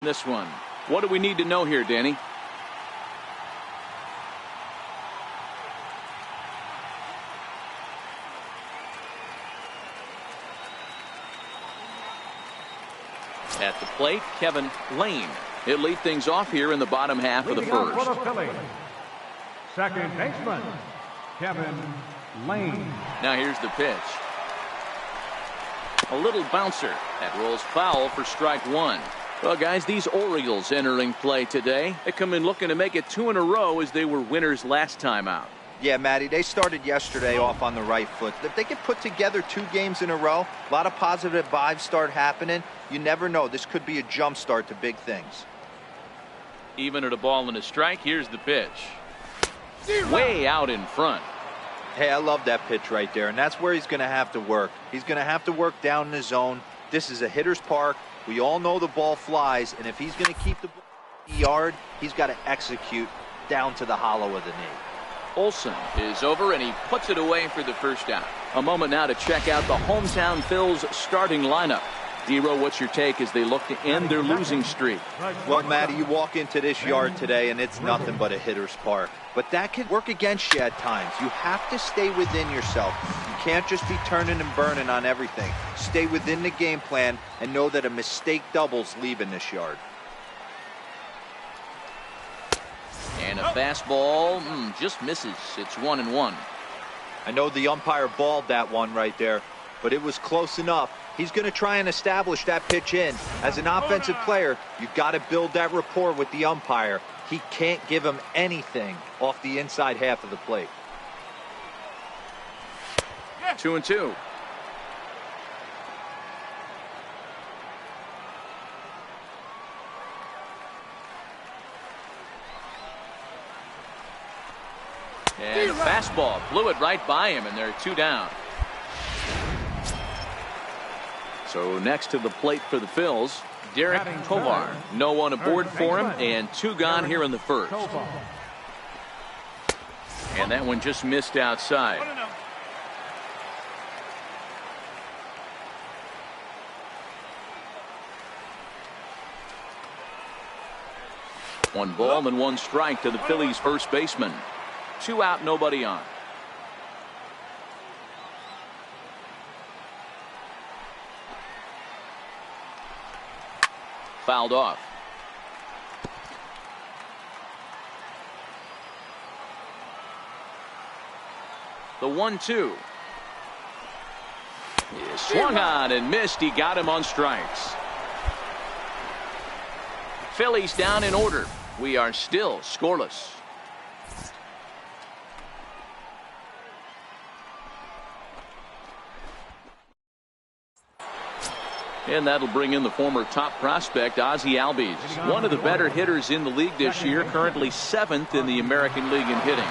This one. What do we need to know here, Danny? At the plate, Kevin Lane. He'll lead things off here in the bottom half of the first. Second baseman, Kevin Lane. Now here's the pitch. A little bouncer. That rolls foul for strike one. Well, guys, these Orioles entering play today. They come in looking to make it 2 in a row as they were winners last time out. Yeah, Matty, they started yesterday off on the right foot. If they could put together 2 games in a row, a lot of positive vibes start happening. You never know. This could be a jump start to big things. Even at a ball and a strike, here's the pitch. Way out in front. Hey, I love that pitch right there, and that's where he's going to have to work. He's going to have to work down in the zone. This is a hitter's park. We all know the ball flies, and if he's going to keep the ball in the yard, he's got to execute down to the hollow of the knee. Olsen is over, and he puts it away for the first down. A moment now to check out the hometown Phil's starting lineup. Dero, what's your take as they look to end their losing streak? Well, Matty, you walk into this yard today, and it's nothing but a hitter's park. But that can work against you at times. You have to stay within yourself. You can't just be turning and burning on everything. Stay within the game plan and know that a mistake doubles leaving this yard. And a fastball just misses. It's 1-1. I know the umpire balled that one right there, but it was close enough. He's going to try and establish that pitch in. As an offensive player, you've got to build that rapport with the umpire. He can't give him anything off the inside half of the plate. 2-2. And a fastball blew it right by him, and they're 2 down. So next to the plate for the Phils, Derek Tovar. No one aboard for him, and 2 gone here in the first. And that one just missed outside. One ball and 1 strike to the Phillies' first baseman. 2 out, nobody on. Fouled off. The 1-2 is swung on and missed. He got him on strikes. Phillies down in order. We are still scoreless. And that'll bring in the former top prospect, Ozzie Albies. One of the better hitters in the league this year, currently 7th in the American League in hitting.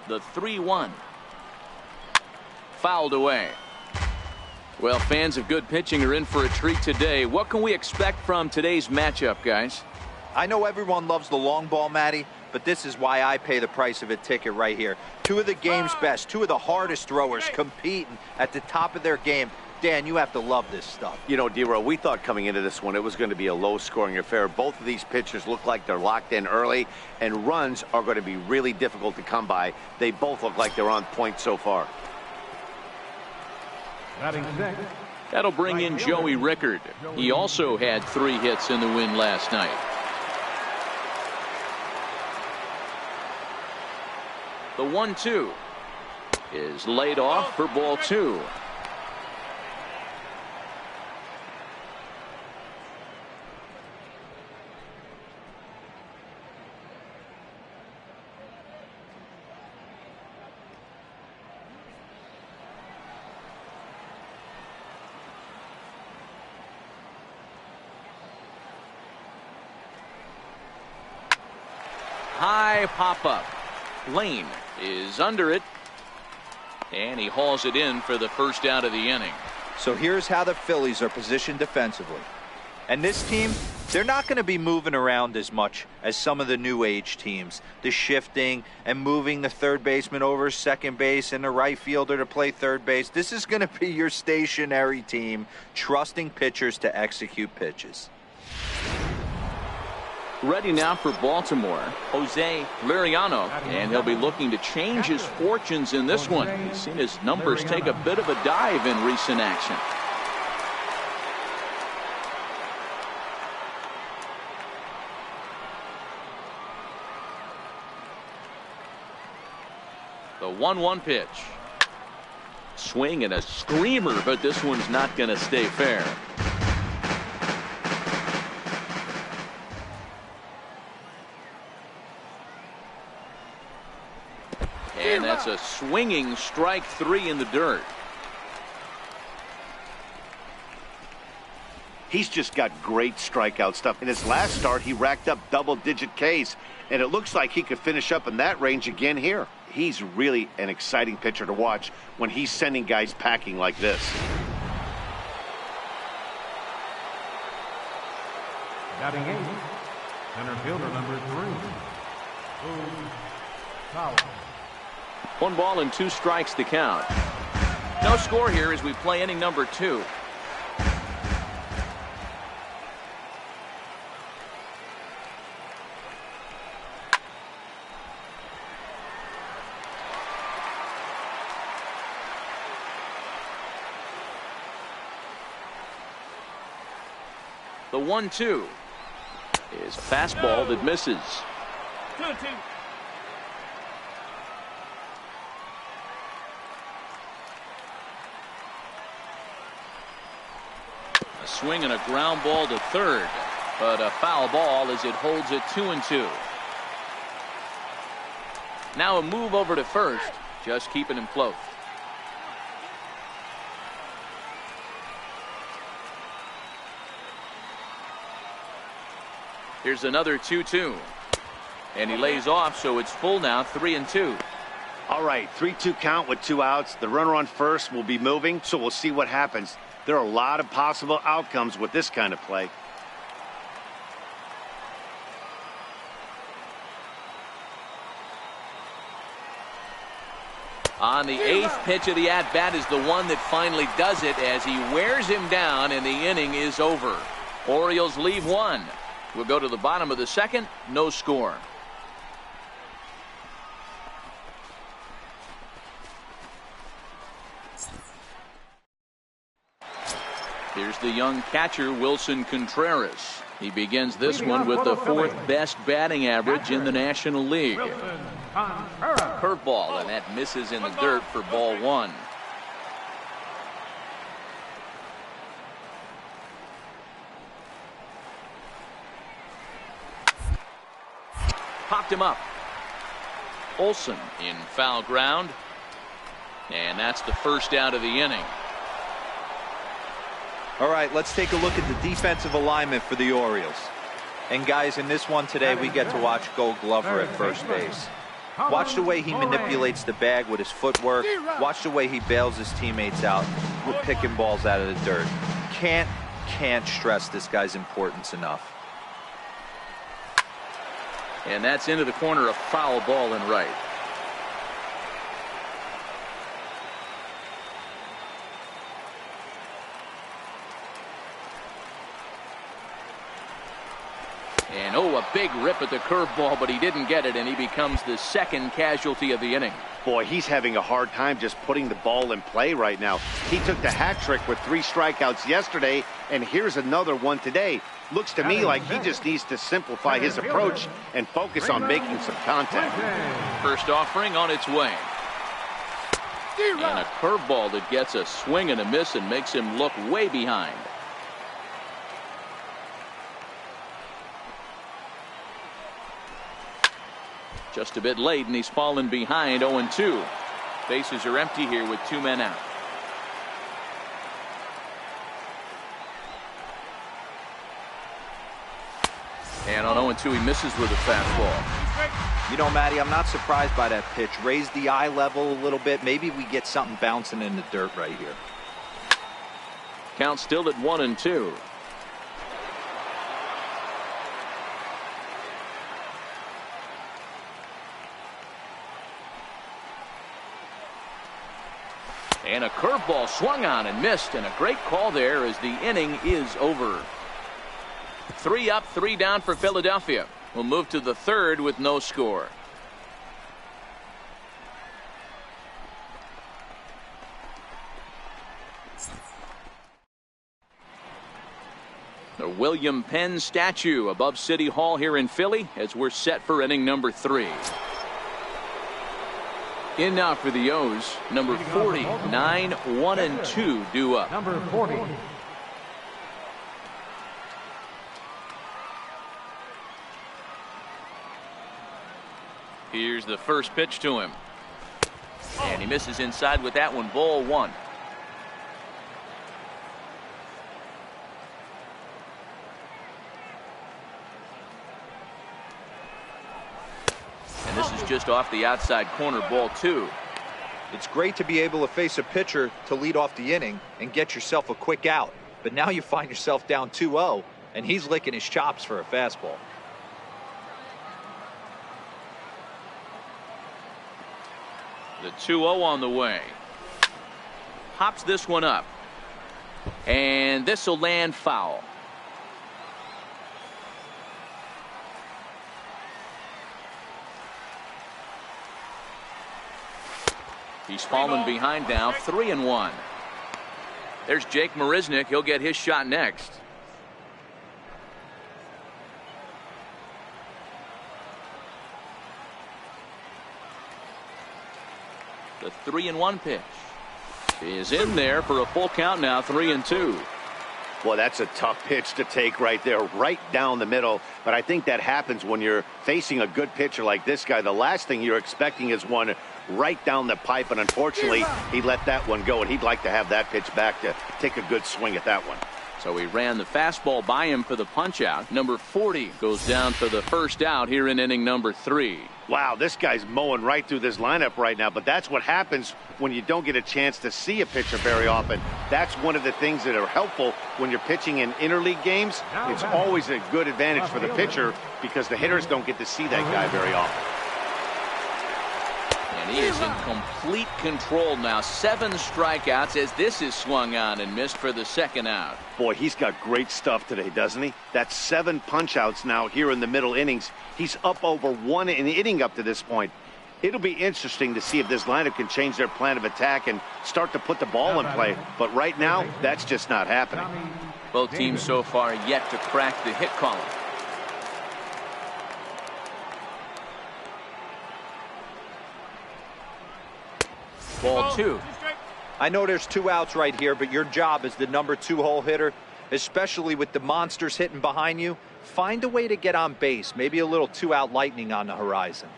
The 3-1. Fouled away. Well, fans of good pitching are in for a treat today. What can we expect from today's matchup, guys? I know everyone loves the long ball, Matty, but this is why I pay the price of a ticket right here. 2 of the game's best, 2 of the hardest throwers competing at the top of their game. Dan, you have to love this stuff. You know, Dero, we thought coming into this one it was going to be a low-scoring affair. Both of these pitchers look like they're locked in early, and runs are going to be really difficult to come by. They both look like they're on point so far. That'll bring in Joey Rickard. He also had 3 hits in the win last night. The 1-2 is laid off for ball 2. High pop-up. Lane is under it, and he hauls it in for the first out of the inning. So here's how the Phillies are positioned defensively. And this team, They're not going to be moving around as much as some of the new age teams. The shifting and moving the third baseman over second base and the right fielder to play third base. This is going to be your stationary team, trusting pitchers to execute pitches. Ready now for Baltimore, Jose Liriano, and he'll be looking to change his fortunes in this one. He's seen his numbers take a bit of a dive in recent action. The 1-1 pitch. Swing and a screamer, but this one's not going to stay fair. And that's a swinging strike three in the dirt. He's just got great strikeout stuff. In his last start, he racked up double-digit Ks, and it looks like he could finish up in that range again here. He's really an exciting pitcher to watch when he's sending guys packing like this. Batting eighth, center fielder number 3, Foul. 1 ball and 2 strikes to count. No score here as we play inning number 2. The 1-2 is a fastball that misses. 2-2. A swing and a ground ball to third, but a foul ball as it holds it 2-2. Now a move over to first, just keeping him close. Here's another 2-2. And he lays off, so it's full now, 3-2. All right, 3-2 count with 2 outs. The runner on first will be moving, so we'll see what happens. There are a lot of possible outcomes with this kind of play. On the 8th pitch of the at-bat is the one that finally does it as he wears him down, and the inning is over. Orioles leave 1. We'll go to the bottom of the 2nd. No score. Here's the young catcher, Wilson Contreras. He begins this one with the 4th best batting average in the National League. Curveball, and that misses in the dirt for ball 1. Popped him up. Olsen in foul ground. And that's the first out of the inning. All right, let's take a look at the defensive alignment for the Orioles. And guys, in this one today, we get to watch Gold Glover at first base. Watch the way he manipulates the bag with his footwork. Watch the way he bails his teammates out with picking balls out of the dirt. Can't stress this guy's importance enough. And that's into the corner, a foul ball and right. And oh, a big rip at the curveball, but he didn't get it, and he becomes the 2nd casualty of the inning. Boy, he's having a hard time just putting the ball in play right now. He took the hat trick with 3 strikeouts yesterday, and here's another one today. Looks to me like he just needs to simplify his approach and focus on making some contact. First offering on its way. And a curveball that gets a swing and a miss and makes him look way behind. Just a bit late, and he's fallen behind 0-2. Bases are empty here with 2 men out. And on 0-2, he misses with a fastball. You know, Matty, I'm not surprised by that pitch. Raise the eye level a little bit. Maybe we get something bouncing in the dirt right here. Count still at 1-2. And a curveball swung on and missed, and a great call there as the inning is over. 3 up, 3 down for Philadelphia. We'll move to the third with no score. The William Penn statue above City Hall here in Philly as we're set for inning number 3. In now for the O's, number 40, 9, 1 and 2 due up. Number 40. Here's the first pitch to him. And he misses inside with that one, ball 1. And this is just off the outside corner, ball 2. It's great to be able to face a pitcher to lead off the inning and get yourself a quick out. But now you find yourself down 2-0, and he's licking his chops for a fastball. The 2-0 on the way. Pops this one up. And this will land foul. He's fallen behind now, 3-1. There's Jake Marisnick. He'll get his shot next. The 3-1 pitch is in there for a full count now, 3-2. Well, that's a tough pitch to take right there, right down the middle. But I think that happens when you're facing a good pitcher like this guy. The last thing you're expecting is one right down the pipe, and unfortunately, he let that one go, and he'd like to have that pitch back to take a good swing at that one. So he ran the fastball by him for the punch out. Number 40 goes down for the first out here in inning number 3. Wow, this guy's mowing right through this lineup right now, but that's what happens when you don't get a chance to see a pitcher very often. That's one of the things that are helpful when you're pitching in interleague games. It's always a good advantage for the pitcher because the hitters don't get to see that guy very often. And he is in complete control now. 7 strikeouts as this is swung on and missed for the second out. Boy, he's got great stuff today, doesn't he? That's 7 punch-outs now here in the middle innings. He's up over 1 in the inning up to this point. It'll be interesting to see if this lineup can change their plan of attack and start to put the ball in play. But right now, that's just not happening. Both teams so far yet to crack the hit column. Ball 2. I know there's 2 outs right here, but your job as the number 2 hole hitter, especially with the monsters hitting behind you, find a way to get on base. Maybe a little 2-out lightning on the horizon.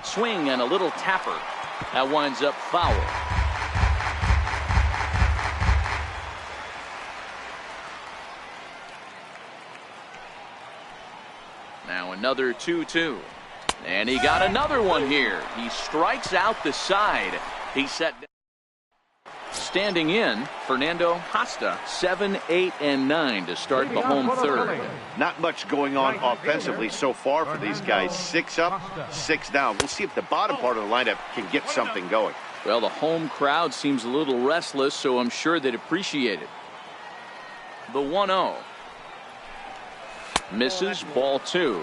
Swing and a little tapper. That winds up foul. Now another 2-2. And he got another one here. He strikes out the side. He set down. Standing in, Fernando Costa, 7, 8, and 9 to start the home third. Not much going on offensively so far for these guys. 6 up, 6 down. We'll see if the bottom part of the lineup can get something going. Well, the home crowd seems a little restless, so I'm sure they'd appreciate it. The 1-0. Misses, ball 2.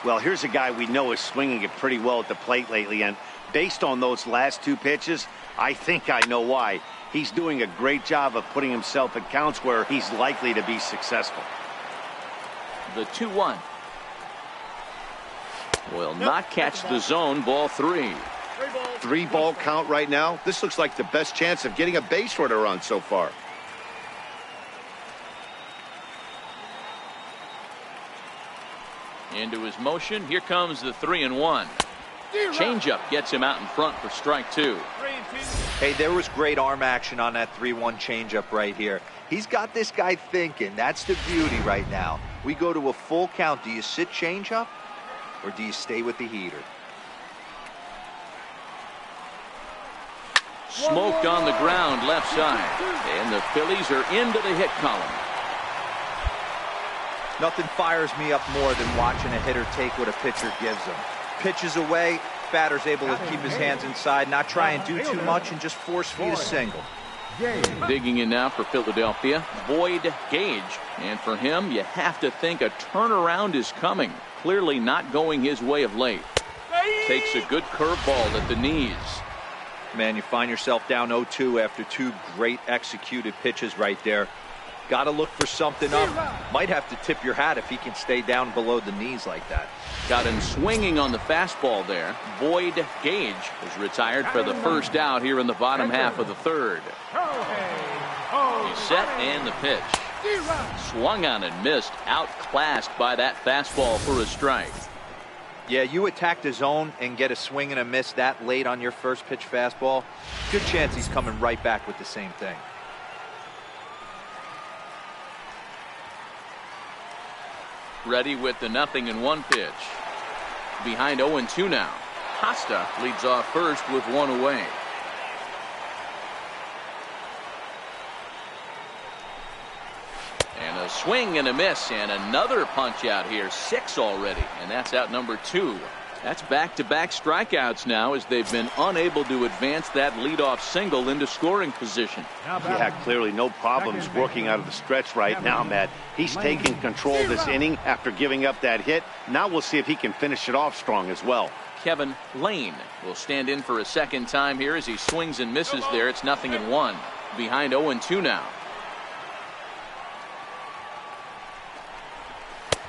Well, here's a guy we know is swinging it pretty well at the plate lately, and based on those last 2 pitches, I think I know why. He's doing a great job of putting himself in counts where he's likely to be successful. The 2-1. Will not catch the zone, ball 3. 3-ball count right now. This looks like the best chance of getting a base runner on so far. Into his motion. Here comes the 3-1. Changeup gets him out in front for strike 2. Hey, there was great arm action on that 3-1 changeup right here. He's got this guy thinking. That's the beauty right now. We go to a full count. Do you sit changeup or do you stay with the heater? Smoked on the ground left side. And the Phillies are into the hit column. Nothing fires me up more than watching a hitter take what a pitcher gives them. Pitches away, batter's able to keep his hands inside, not try and do too much, and just force feed a single. Digging in now for Philadelphia, Boyd Gage. And for him, you have to think a turnaround is coming. Clearly not going his way of late. Takes a good curveball at the knees. Man, you find yourself down 0-2 after two great executed pitches right there. Got to look for something up. Might have to tip your hat if he can stay down below the knees like that. Got him swinging on the fastball there. Boyd Gage is retired for the first out here in the bottom half of the third. He's set and the pitch. Swung on and missed. Outclassed by that fastball for a strike. Yeah, you attack the zone and get a swing and a miss that late on your first pitch fastball. Good chance he's coming right back with the same thing. Ready with the 0-1 pitch. Behind 0-2 now. Costa leads off first with one away. And a swing and a miss, and another punch out here. 6 already, and that's out number 2. That's back-to-back strikeouts now as they've been unable to advance that leadoff single into scoring position. Yeah, clearly no problems working out of the stretch right now, Matt. He's taking control of this inning after giving up that hit. Now we'll see if he can finish it off strong as well. Kevin Lane will stand in for a second time here as he swings and misses there. It's 0-1. Behind 0-2 now.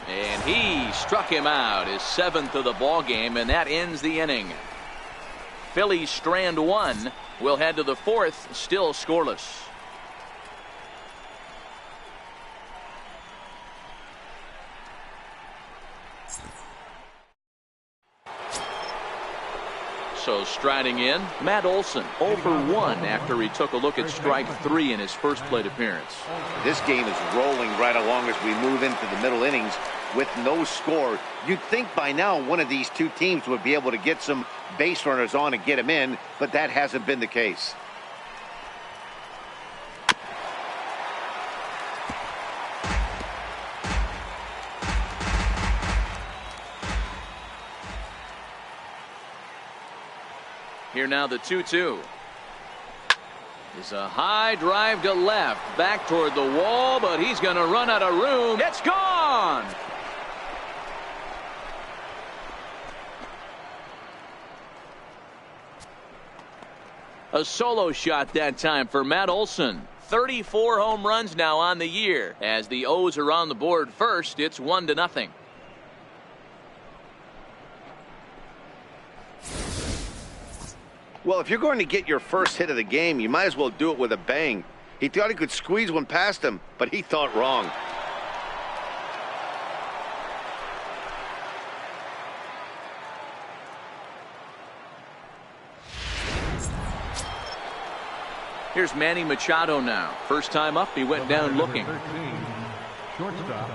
And he struck him out, his 7th of the ball game, and that ends the inning. Phillies strand 1. We'll head to the 4th, still scoreless. So striding in, Matt Olson, 0 for 1 after he took a look at strike 3 in his first plate appearance. This game is rolling right along as we move into the middle innings with no score. You'd think by now one of these two teams would be able to get some base runners on and get them in, but that hasn't been the case. Here now the 2-2. Is a high drive to left, back toward the wall, but he's going to run out of room. It's gone. A solo shot that time for Matt Olson. 34 home runs now on the year. As the O's are on the board first, it's 1-0. Well, if you're going to get your first hit of the game, you might as well do it with a bang. He thought he could squeeze one past him, but he thought wrong. Here's Manny Machado now. First time up, he went down looking. 13, shortstop,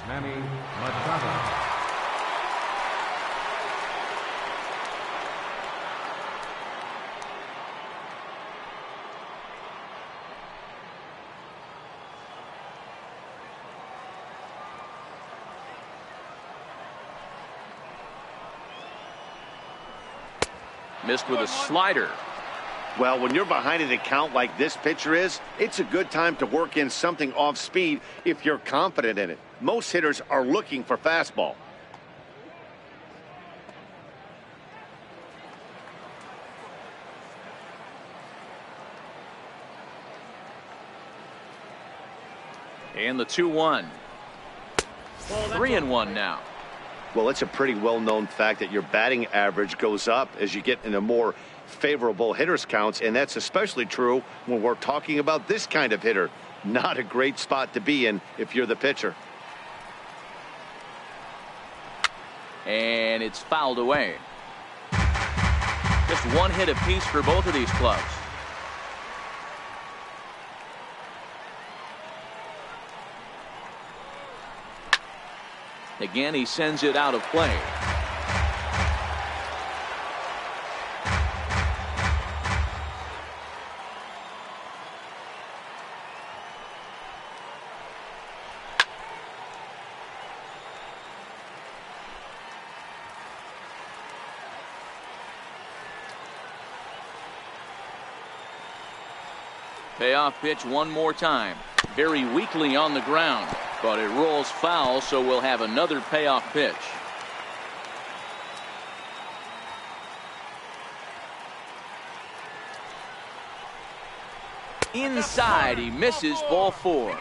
Manny Machado. Missed with a slider. Well, when you're behind an account like this pitcher is, it's a good time to work in something off speed if you're confident in it. Most hitters are looking for fastball. And the 2-1. 3-1 now. Well, it's a pretty well-known fact that your batting average goes up as you get into more favorable hitters counts, and that's especially true when we're talking about this kind of hitter. Not a great spot to be in if you're the pitcher. And it's fouled away. Just one hit apiece for both of these clubs. Again, he sends it out of play. Payoff pitch one more time. Very weakly on the ground, but it rolls foul, so we'll have another payoff pitch. Inside, he misses, ball 4.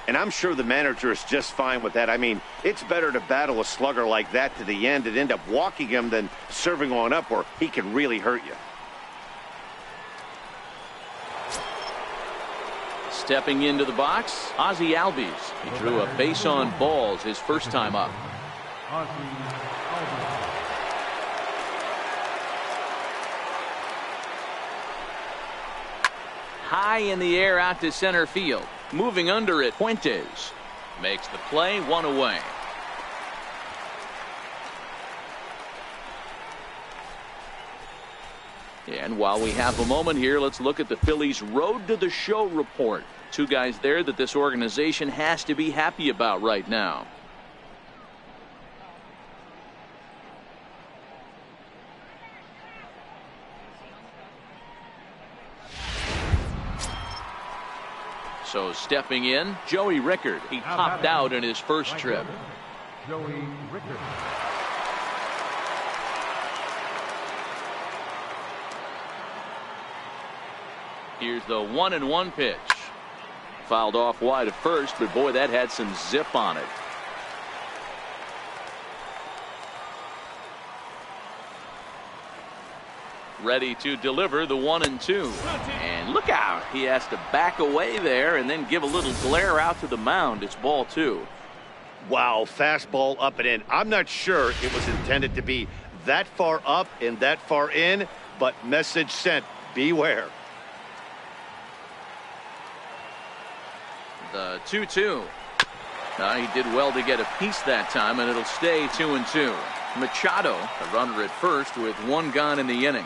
And I'm sure the manager is just fine with that. I mean, it's better to battle a slugger like that to the end and end up walking him than serving on up where he can really hurt you. Stepping into the box, Ozzie Albies. He drew a base on balls his first time up. High in the air out to center field. Moving under it, Fuentes makes the play, 1 away. And while we have a moment here, let's look at the Phillies' Road to the Show report. 2 guys there that this organization has to be happy about right now. So stepping in, Joey Rickard. He topped out in his first trip. Joey Rickard. Here's the 1-1 pitch. Fouled off wide at first, but boy, that had some zip on it. Ready to deliver the 1-2. And look out. He has to back away there and then give a little glare out to the mound. It's ball 2. Wow, fastball up and in. I'm not sure it was intended to be that far up and that far in, but message sent. Beware. The 2-2. He did well to get a piece that time, and it'll stay 2-2. Machado, a runner at first with 1 gone in the inning.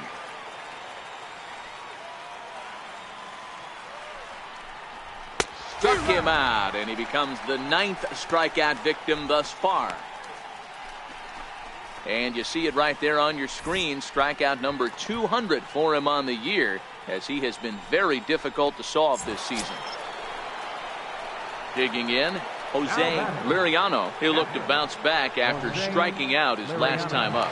Struck him out, and he becomes the 9th strikeout victim thus far. And you see it right there on your screen. Strikeout number 200 for him on the year, as he has been very difficult to solve this season. Digging in, Jose Liriano. He'll look to bounce back after striking out his last time up.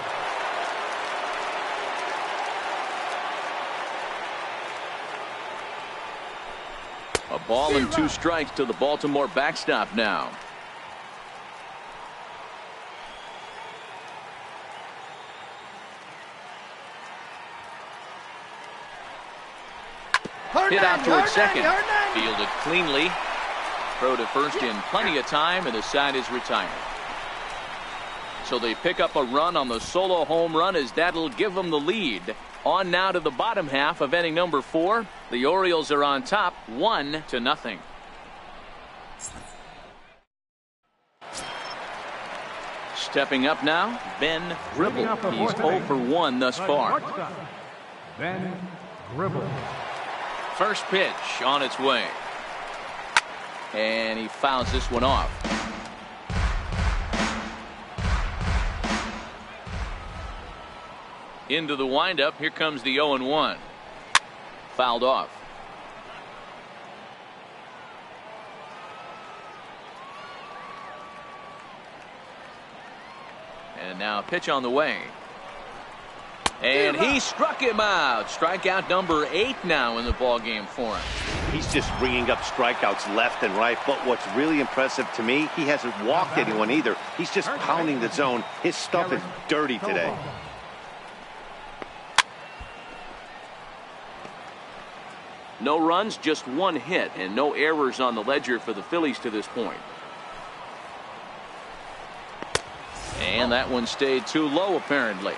A ball and 2 strikes to the Baltimore backstop now. Hit out towards second. Fielded cleanly. Throw to first in plenty of time, and the side is retired. So they pick up a run on the solo home run, as that'll give them the lead. On now to the bottom half of inning number 4. The Orioles are on top, 1-0. Stepping up now, Ben Gribble. He's 0 for 1 thus far. Ben Gribble. First pitch on its way. And he fouls this one off. Into the windup. Here comes the 0-1. Fouled off. And now a pitch on the way. And he struck him out. Strikeout number 8 now in the ballgame for him. He's just ringing up strikeouts left and right. But what's really impressive to me, he hasn't walked anyone either. He's just pounding the zone. His stuff is dirty today. No runs, just 1 hit, and no errors on the ledger for the Phillies to this point. And that one stayed too low, apparently.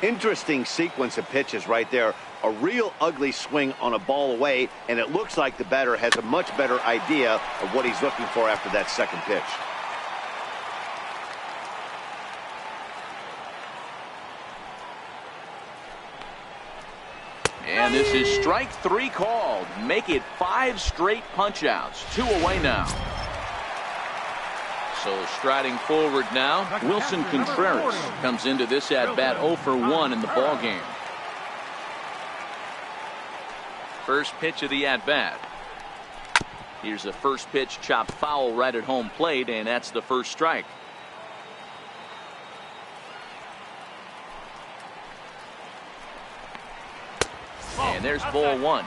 Interesting sequence of pitches right there. A real ugly swing on a ball away, and it looks like the batter has a much better idea of what he's looking for after that second pitch. And this is strike 3 called. Make it 5 straight punch-outs. 2 away now. So striding forward now, Wilson Contreras comes into this at-bat 0 for 1 in the ballgame. First pitch of the at-bat. Here's the first pitch, chopped foul right at home plate, and that's the first strike. And there's ball one.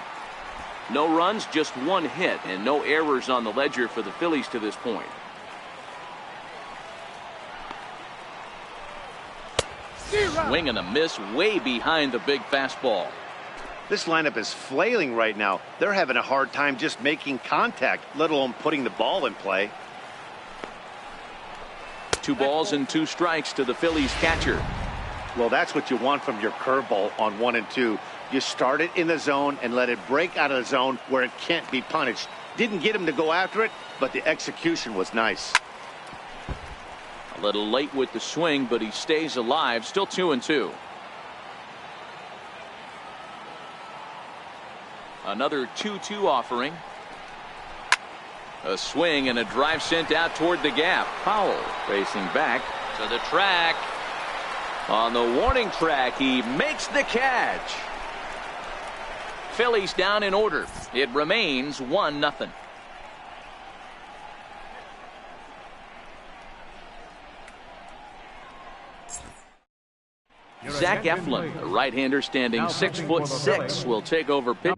No runs, just one hit, and no errors on the ledger for the Phillies to this point. Swing and a miss way behind the big fastball. This lineup is flailing right now. They're having a hard time just making contact, let alone putting the ball in play. 2 balls and 2 strikes to the Phillies catcher. Well, that's what you want from your curveball on 1 and 2. You start it in the zone and let it break out of the zone where it can't be punished. Didn't get him to go after it, but the execution was nice. A little late with the swing, but he stays alive. Still 2-2. Another 2-2 offering. A swing and a drive sent out toward the gap. Powell racing back to the track. On the warning track, he makes the catch. Phillies down in order. It remains 1-0. Zach Eflin, a right-hander standing 6'6", will take over pitch.